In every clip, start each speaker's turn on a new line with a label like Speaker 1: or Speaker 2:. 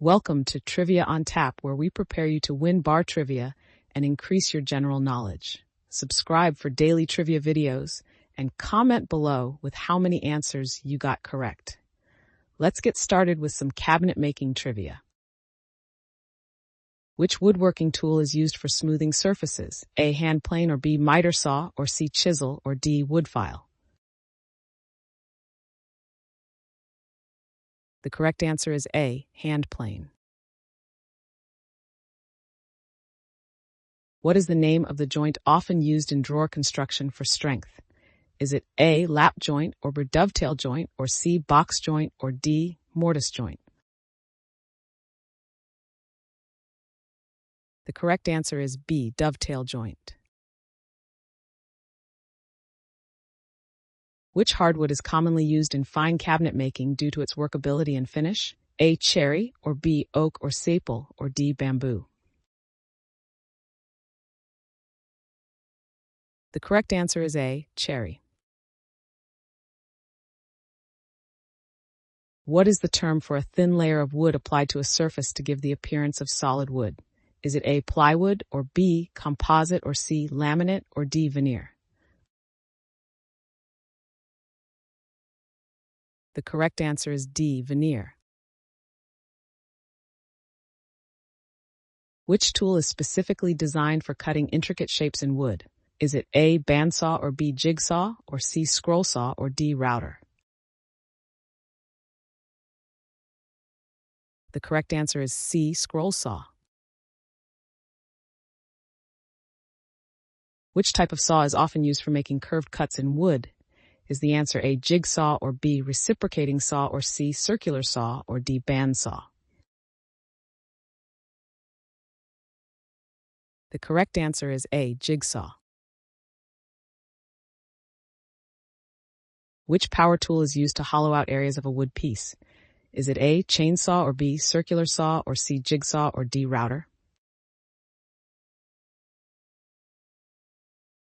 Speaker 1: Welcome to Trivia on Tap, where we prepare you to win bar trivia and increase your general knowledge. Subscribe for daily trivia videos and comment below with how many answers you got correct. Let's get started with some cabinet making trivia. Which woodworking tool is used for smoothing surfaces? A. Hand plane, or B. miter saw, or C. chisel, or D. wood file? The correct answer is A. Hand plane. What is the name of the joint often used in drawer construction for strength? Is it A. lap joint, or B. dovetail joint, or C. box joint, or D. mortise joint? The correct answer is B. dovetail joint. Which hardwood is commonly used in fine cabinet making due to its workability and finish? A. cherry, or B. oak or maple, or D. bamboo? The correct answer is A. cherry. What is the term for a thin layer of wood applied to a surface to give the appearance of solid wood? Is it A. plywood, or B. composite, or C. laminate, or D. veneer? The correct answer is D. veneer. Which tool is specifically designed for cutting intricate shapes in wood? Is it A. bandsaw, or B. jigsaw, or C. scroll saw, or D. router? The correct answer is C. scroll saw. Which type of saw is often used for making curved cuts in wood? Is the answer A. jigsaw, or B. reciprocating saw, or C. circular saw, or D. bandsaw? The correct answer is A. jigsaw. Which power tool is used to hollow out areas of a wood piece? Is it A. chainsaw, or B. circular saw, or C. jigsaw, or D. router?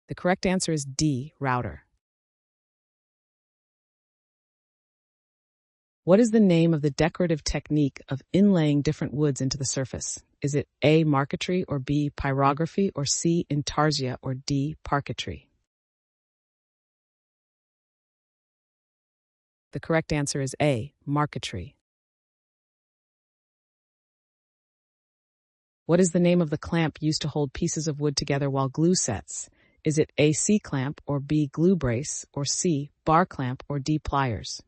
Speaker 1: The correct answer is D. router. What is the name of the decorative technique of inlaying different woods into the surface? Is it A. marquetry, or B. pyrography, or C. intarsia, or D. parquetry? The correct answer is A. marquetry. What is the name of the clamp used to hold pieces of wood together while glue sets? Is it A. C-clamp, or B. glue brace, or C. bar clamp, or D. pliers?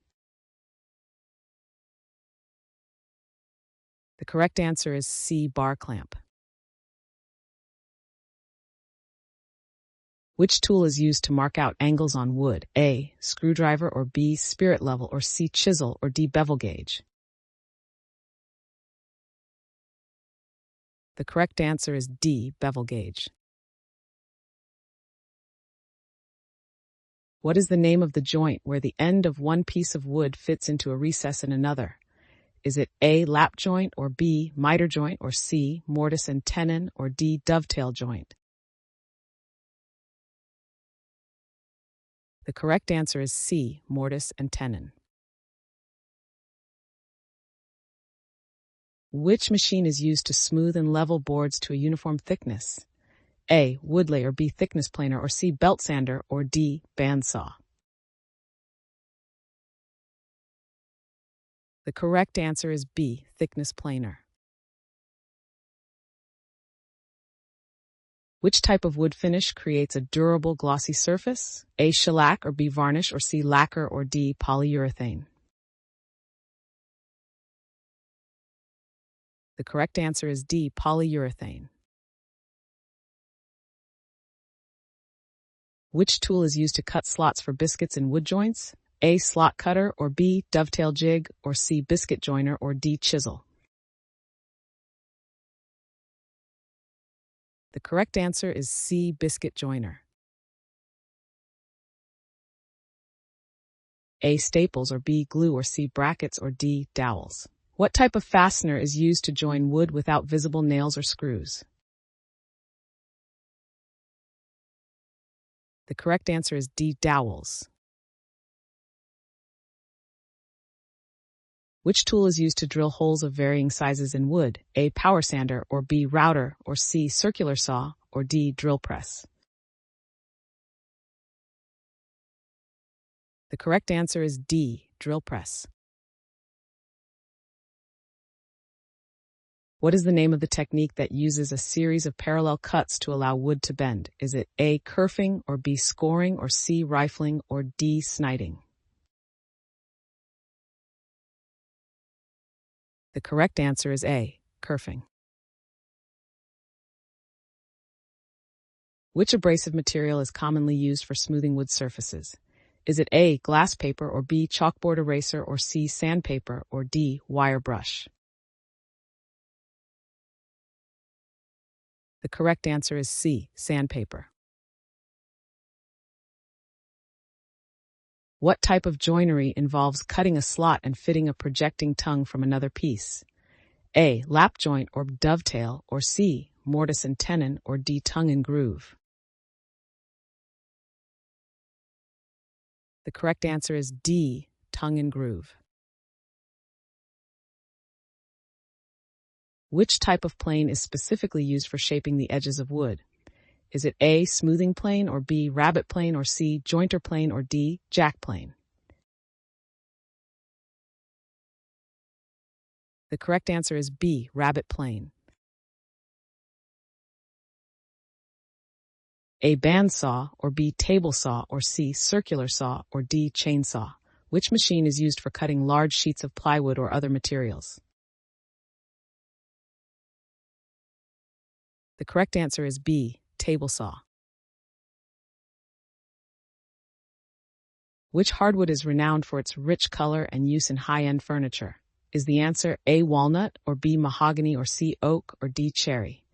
Speaker 1: The correct answer is C. bar clamp. Which tool is used to mark out angles on wood? A. screwdriver, or B. spirit level, or C. chisel, or D. bevel gauge? The correct answer is D. bevel gauge. What is the name of the joint where the end of one piece of wood fits into a recess in another? Is it A. lap joint, or B. miter joint, or C. mortise and tenon, or D. dovetail joint? The correct answer is C. mortise and tenon. Which machine is used to smooth and level boards to a uniform thickness? A. wood layer, B. thickness planer, or C. belt sander, or D. bandsaw? The correct answer is B. thickness planer. Which type of wood finish creates a durable, glossy surface? A. shellac, or B. varnish, or C. lacquer, or D. polyurethane? The correct answer is D. polyurethane. Which tool is used to cut slots for biscuits in wood joints? A. slot cutter, or B. dovetail jig, or C. biscuit joiner, or D. chisel? The correct answer is C. biscuit joiner. A. staples, or B. glue, or C. brackets, or D. dowels? What type of fastener is used to join wood without visible nails or screws? The correct answer is D. dowels. Which tool is used to drill holes of varying sizes in wood? A. Power sander, or B. Router, or C. Circular saw, or D. Drill press? The correct answer is D. Drill press. What is the name of the technique that uses a series of parallel cuts to allow wood to bend? Is it A. Kerfing, or B. Scoring, or C. Rifling, or D. Sniding? The correct answer is A. Kerfing. Which abrasive material is commonly used for smoothing wood surfaces? Is it A. Glass paper, or B. Chalkboard eraser, or C. Sandpaper, or D. Wire brush? The correct answer is C. Sandpaper. What type of joinery involves cutting a slot and fitting a projecting tongue from another piece? A. Lap joint or dovetail, or C. Mortise and tenon, or D. Tongue and groove? The correct answer is D. Tongue and groove. Which type of plane is specifically used for shaping the edges of wood? Is it A. Smoothing plane, or B. Rabbet plane, or C. Jointer plane, or D. Jack plane? The correct answer is B. Rabbet plane. A. Bandsaw, or B. Table saw, or C. Circular saw, or D. Chainsaw? Which machine is used for cutting large sheets of plywood or other materials? The correct answer is B. Table saw. Which hardwood is renowned for its rich color and use in high-end furniture? Is the answer A. Walnut, or B. Mahogany, or C. Oak, or D. Cherry?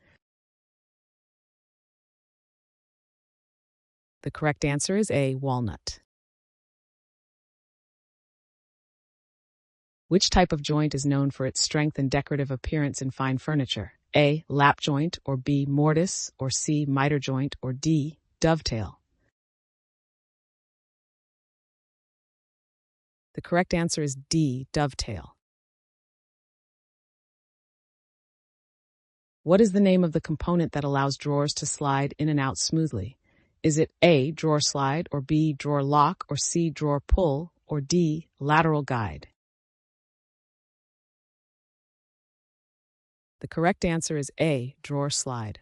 Speaker 1: The correct answer is A. Walnut. Which type of joint is known for its strength and decorative appearance in fine furniture? A. Lap joint, or B. Mortise, or C. Miter joint, or D. Dovetail? The correct answer is D. Dovetail. What is the name of the component that allows drawers to slide in and out smoothly? Is it A. Drawer slide, or B. Drawer lock, or C. Drawer pull, or D. Lateral guide? The correct answer is A. Drawer slide.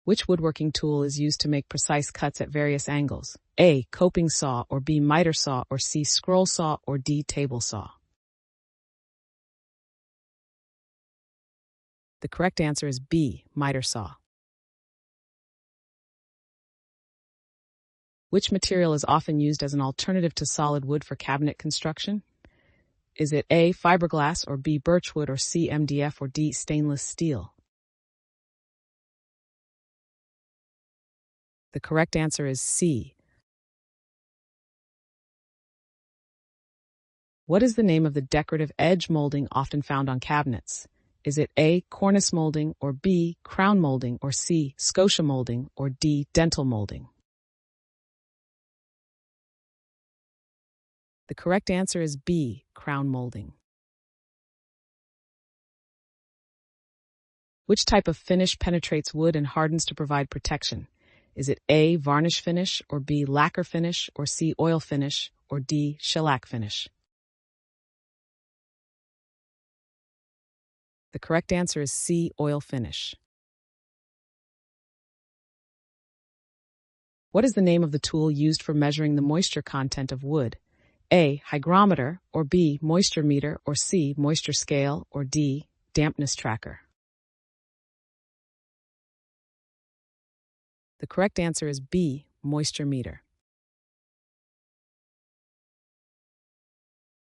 Speaker 1: Which woodworking tool is used to make precise cuts at various angles? A. Coping saw, or B. Miter saw, or C. Scroll saw, or D. Table saw? The correct answer is B. Miter saw. Which material is often used as an alternative to solid wood for cabinet construction? Is it A. Fiberglass, or B. Birchwood, or C. MDF, or D. Stainless steel? The correct answer is C. What is the name of the decorative edge molding often found on cabinets? Is it A. Cornice molding, or B. Crown molding, or C. Scotia molding, or D. Dental molding? The correct answer is B. Crown molding. Which type of finish penetrates wood and hardens to provide protection? Is it A. Varnish finish, or B. Lacquer finish, or C. Oil finish, or D. Shellac finish? The correct answer is C. Oil finish. What is the name of the tool used for measuring the moisture content of wood? A. Hygrometer, or B. Moisture meter, or C. Moisture scale, or D. Dampness tracker? The correct answer is B. Moisture meter.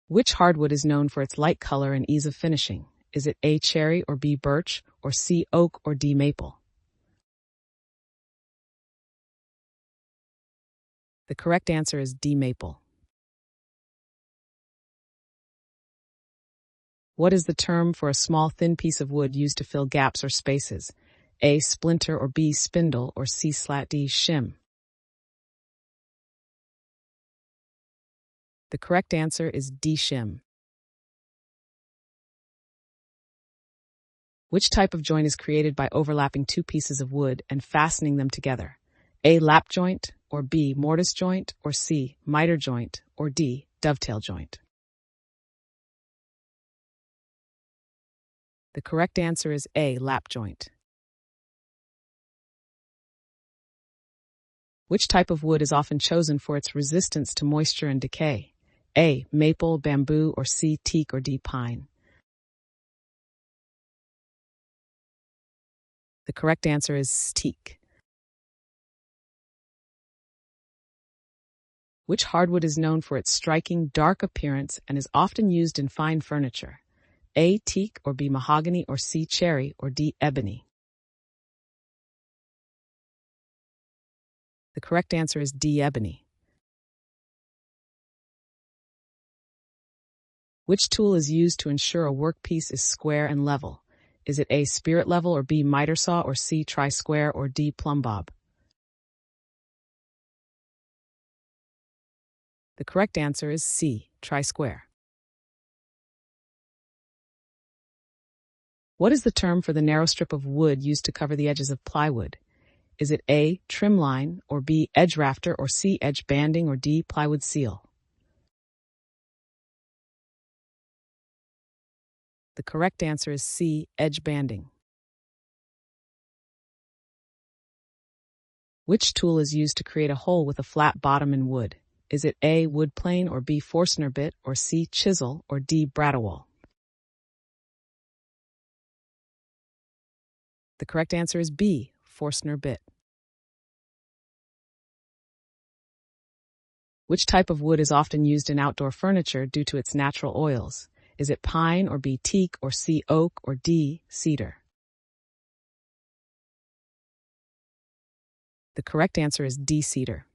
Speaker 1: Which hardwood is known for its light color and ease of finishing? Is it A. Cherry, or B. Birch, or C. Oak, or D. Maple? The correct answer is D. Maple. What is the term for a small, thin piece of wood used to fill gaps or spaces? A. Splinter, or B. Spindle, or C. Slat, D. Shim? The correct answer is D. Shim. Which type of joint is created by overlapping two pieces of wood and fastening them together? A. Lap joint, or B. Mortise joint, or C. Miter joint, or D. Dovetail joint. The correct answer is A. Lap joint. Which type of wood is often chosen for its resistance to moisture and decay? A. Maple, bamboo, or C. Teak, or D. Pine. The correct answer is teak. Which hardwood is known for its striking, dark appearance and is often used in fine furniture? A. Teak, or B. Mahogany, or C. Cherry, or D. Ebony. The correct answer is D. Ebony. Which tool is used to ensure a workpiece is square and level? Is it A. Spirit level, or B. Miter saw, or C. Tri-square, or D. Plumb bob? The correct answer is C. Tri-square. What is the term for the narrow strip of wood used to cover the edges of plywood? Is it A. Trim line, or B. Edge rafter, or C. Edge banding, or D. Plywood seal? The correct answer is C. Edge banding. Which tool is used to create a hole with a flat bottom in wood? Is it A. Wood plane, or B. Forstner bit, or C. Chisel, or D. Brattlewall? The correct answer is B. Forstner bit. Which type of wood is often used in outdoor furniture due to its natural oils? Is it pine, or B. Teak, or C. Oak, or D. Cedar? The correct answer is D. Cedar.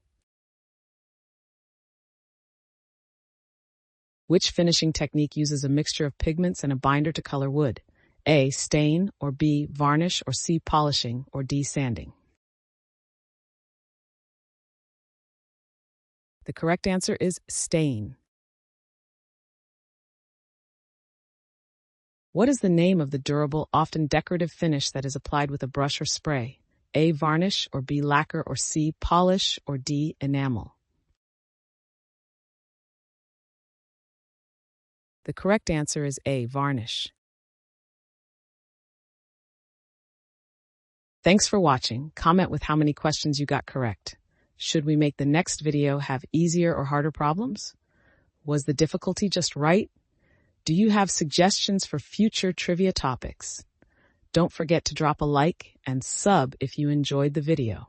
Speaker 1: Which finishing technique uses a mixture of pigments and a binder to color wood? A. Stain, or B. Varnish, or C. Polishing, or D. Sanding? The correct answer is stain. What is the name of the durable, often decorative finish that is applied with a brush or spray? A. Varnish, or B. Lacquer, or C. Polish, or D. Enamel? The correct answer is A. Varnish. Thanks for watching. Comment with how many questions you got correct. Should we make the next video have easier or harder problems? Was the difficulty just right? Do you have suggestions for future trivia topics? Don't forget to drop a like and sub if you enjoyed the video.